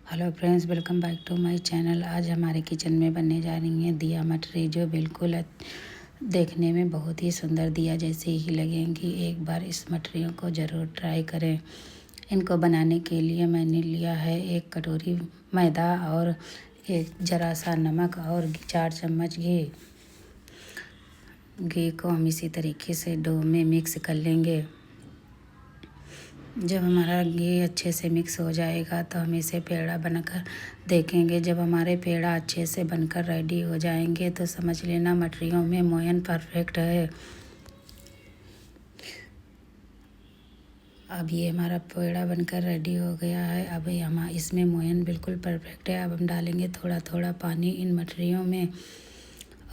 Hello friends, welcome back to my channel. आज हमारे kitchen में बनने जा रही हैं दिया मटरी, जो बिल्कुल देखने में बहुत ही सुंदर दिया जैसे ही लगेंगी। एक बार इस मटरियों को ज़रूर ट्राई करें। इनको बनाने के लिए मैंने लिया है 1 कटोरी मैदा और एक ज़रा सा नमक और 4 चम्मच घी। घी को हम इसी तरीके से डो में मिक्स कर लेंगे। जब हमारा घी अच्छे से मिक्स हो जाएगा तो हम इसे पेड़ा बनाकर देखेंगे। जब हमारे पेड़ा अच्छे से बनकर रेडी हो जाएंगे तो समझ लेना मटरियों में मोयन परफेक्ट है। अब ये हमारा पेड़ा बनकर रेडी हो गया है। अब हम इसमें मोयन बिल्कुल परफेक्ट है। अब हम डालेंगे थोड़ा थोड़ा पानी इन मटरियों में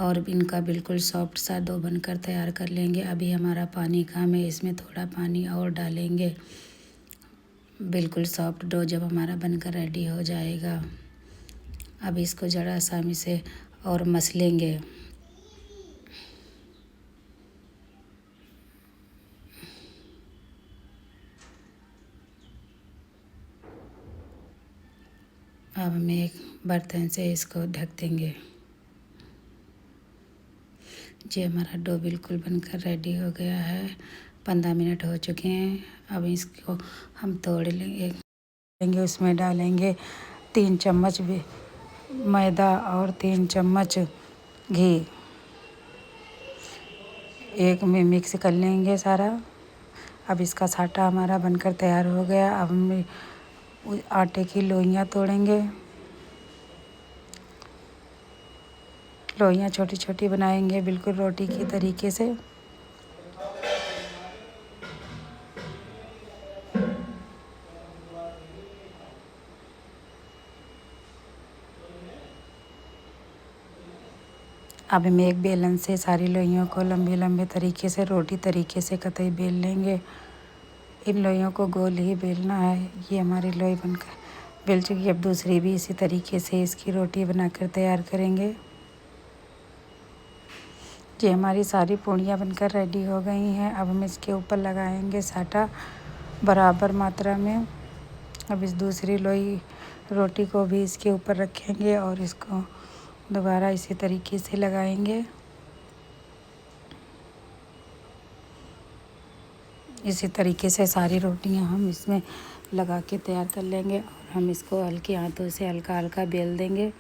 और इनका बिल्कुल सॉफ्ट सा डो बनकर तैयार कर लेंगे। अभी हमारा पानी कम है, इसमें थोड़ा पानी और डालेंगे। बिल्कुल सॉफ्ट डो जब हमारा बनकर रेडी हो जाएगा, अब इसको ज़रा सा हम इसे और मसलेंगे। अब हम एक बर्तन से इसको ढक देंगे। जी, हमारा डो बिल्कुल बनकर रेडी हो गया है। 15 मिनट हो चुके हैं। अब इसको हम तोड़ लेंगे। उसमें डालेंगे 3 चम्मच भी मैदा और 3 चम्मच घी। एक में मिक्स कर लेंगे सारा। अब इसका साटा हमारा बनकर तैयार हो गया। अब हम आटे की लोइयाँ तोड़ेंगे। लोइयाँ छोटी छोटी बनाएंगे बिल्कुल रोटी की तरीके से। अब हम एक बेलन से सारी लोइयों को लंबे लंबे तरीके से रोटी तरीके से कतई बेल लेंगे। इन लोइयों को गोल ही बेलना है। ये हमारी लोई बनकर बेल चुकी है। अब दूसरी भी इसी तरीके से इसकी रोटी बनाकर तैयार करेंगे। ये हमारी सारी पूड़ियाँ बनकर रेडी हो गई हैं। अब हम इसके ऊपर लगाएंगे साटा बराबर मात्रा में। अब इस दूसरी लोई रोटी को भी इसके ऊपर रखेंगे और इसको दोबारा इसी तरीके से लगाएंगे। इसी तरीके से सारी रोटियां हम इसमें लगा के तैयार कर लेंगे और हम इसको हल्के हाथों से हल्का हल्का बेल देंगे।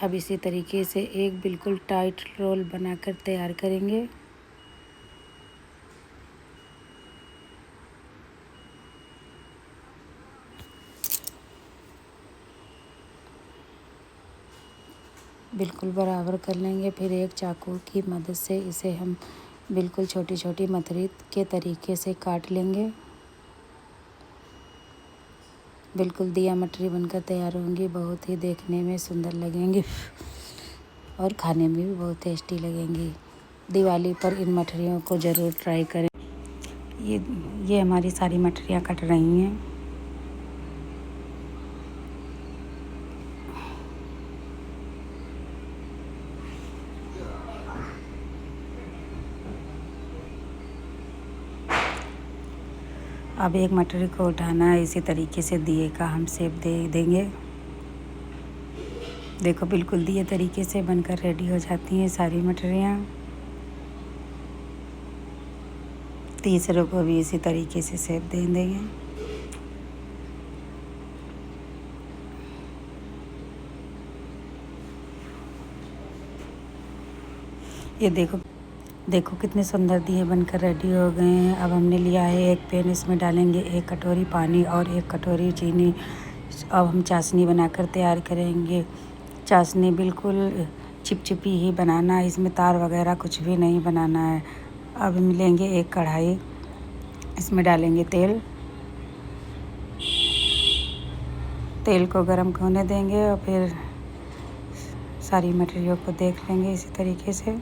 अब इसी तरीके से एक बिल्कुल टाइट रोल बनाकर तैयार करेंगे। बिल्कुल बराबर कर लेंगे। फिर एक चाकू की मदद से इसे हम बिल्कुल छोटी छोटी मथरी के तरीके से काट लेंगे। बिल्कुल दिया मटरी बनकर तैयार होंगी। बहुत ही देखने में सुंदर लगेंगी और खाने में भी बहुत टेस्टी लगेंगी। दिवाली पर इन मठरियों को ज़रूर ट्राई करें। ये हमारी सारी मठरियाँ कट रही हैं। अब एक मटरी को उठाना है। इसी तरीके से दिए का हम शेप दे देंगे। देखो बिल्कुल दिए तरीके से बनकर रेडी हो जाती हैं सारी मटरियाँ। तीसरों को भी इसी तरीके से शेप दे देंगे। ये देखो कितने सुंदर दिए बनकर रेडी हो गए हैं। अब हमने लिया है एक पैन। इसमें डालेंगे 1 कटोरी पानी और 1 कटोरी चीनी। अब हम चाशनी बनाकर तैयार करेंगे। चाशनी बिल्कुल चिपचिपी ही बनाना है। इसमें तार वगैरह कुछ भी नहीं बनाना है। अब हम लेंगे एक कढ़ाई। इसमें डालेंगे तेल। तेल को गर्म होने देंगे और फिर सारी मटेरियल को देख लेंगे इसी तरीके से।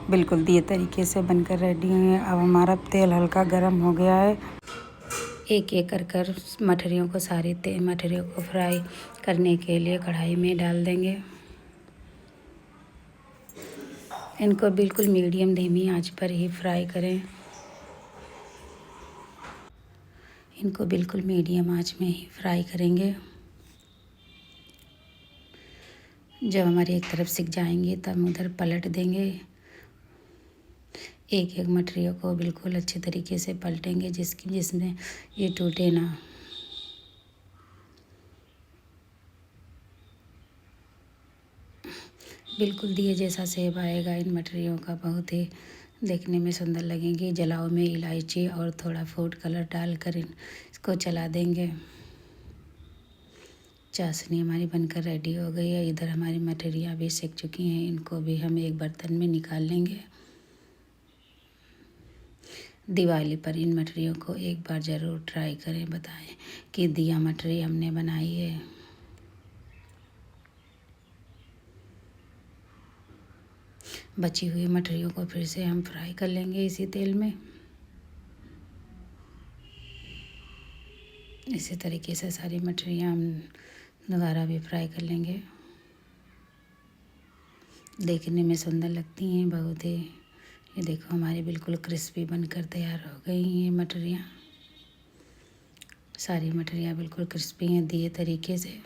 बिल्कुल दिए तरीके से बनकर रेडी हैं। अब हमारा तेल हल्का गर्म हो गया है। एक एक कर मठरियों को मठरियों को फ्राई करने के लिए कढ़ाई में डाल देंगे। इनको बिल्कुल मीडियम धीमी आंच पर ही फ्राई करें। इनको बिल्कुल मीडियम आंच में ही फ्राई करेंगे। जब हमारी एक तरफ सिक जाएंगी तब हम उधर पलट देंगे। एक एक मटरियों को बिल्कुल अच्छे तरीके से पलटेंगे जिसमें ये टूटे ना। बिल्कुल दिए जैसा सेब आएगा इन मटरियों का, बहुत ही देखने में सुंदर लगेंगी। जलाओ में इलायची और थोड़ा फूड कलर डालकर इसको चला देंगे। चाशनी हमारी बनकर रेडी हो गई है। इधर हमारी मटरियाँ भी सिक चुकी हैं, इनको भी हम एक बर्तन में निकाल लेंगे। दिवाली पर इन मटरियों को एक बार ज़रूर ट्राई करें, बताएं कि दिया मटरी हमने बनाई है। बची हुई मटरियों को फिर से हम फ्राई कर लेंगे इसी तेल में। इसी तरीके से सारी मटरियाँ हम दोबारा भी फ्राई कर लेंगे। देखने में सुंदर लगती हैं बहुत ही। ये देखो हमारी बिल्कुल क्रिस्पी बनकर तैयार हो गई हैं मटरियाँ। सारी मटरियाँ बिल्कुल क्रिस्पी हैं दिए तरीके से।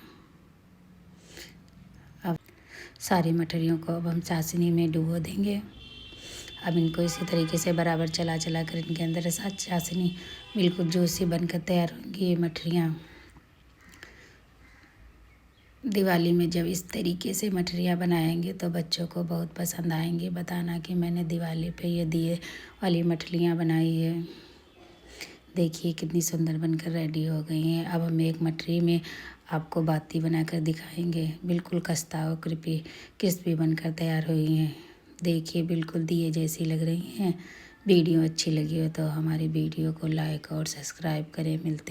अब सारी मटरियों को अब हम चाशनी में डुबो देंगे। अब इनको इसी तरीके से बराबर चला चला कर इनके अंदर चाशनी बिल्कुल जूसी बनकर तैयार होंगी ये मटरियाँ। दिवाली में जब इस तरीके से मटरियाँ बनाएंगे तो बच्चों को बहुत पसंद आएंगी। बताना कि मैंने दिवाली पे ये दिए वाली मछलियाँ बनाई है। देखिए कितनी सुंदर बनकर रेडी हो गई हैं। अब हम एक मटरी में आपको बाती बनाकर दिखाएंगे। बिल्कुल खस्ता और क्रिस्पी बनकर तैयार हुई हैं। देखिए बिल्कुल दिए जैसी लग रही हैं। वीडियो अच्छी लगी हो तो हमारी वीडियो को लाइक और सब्सक्राइब करें। मिलते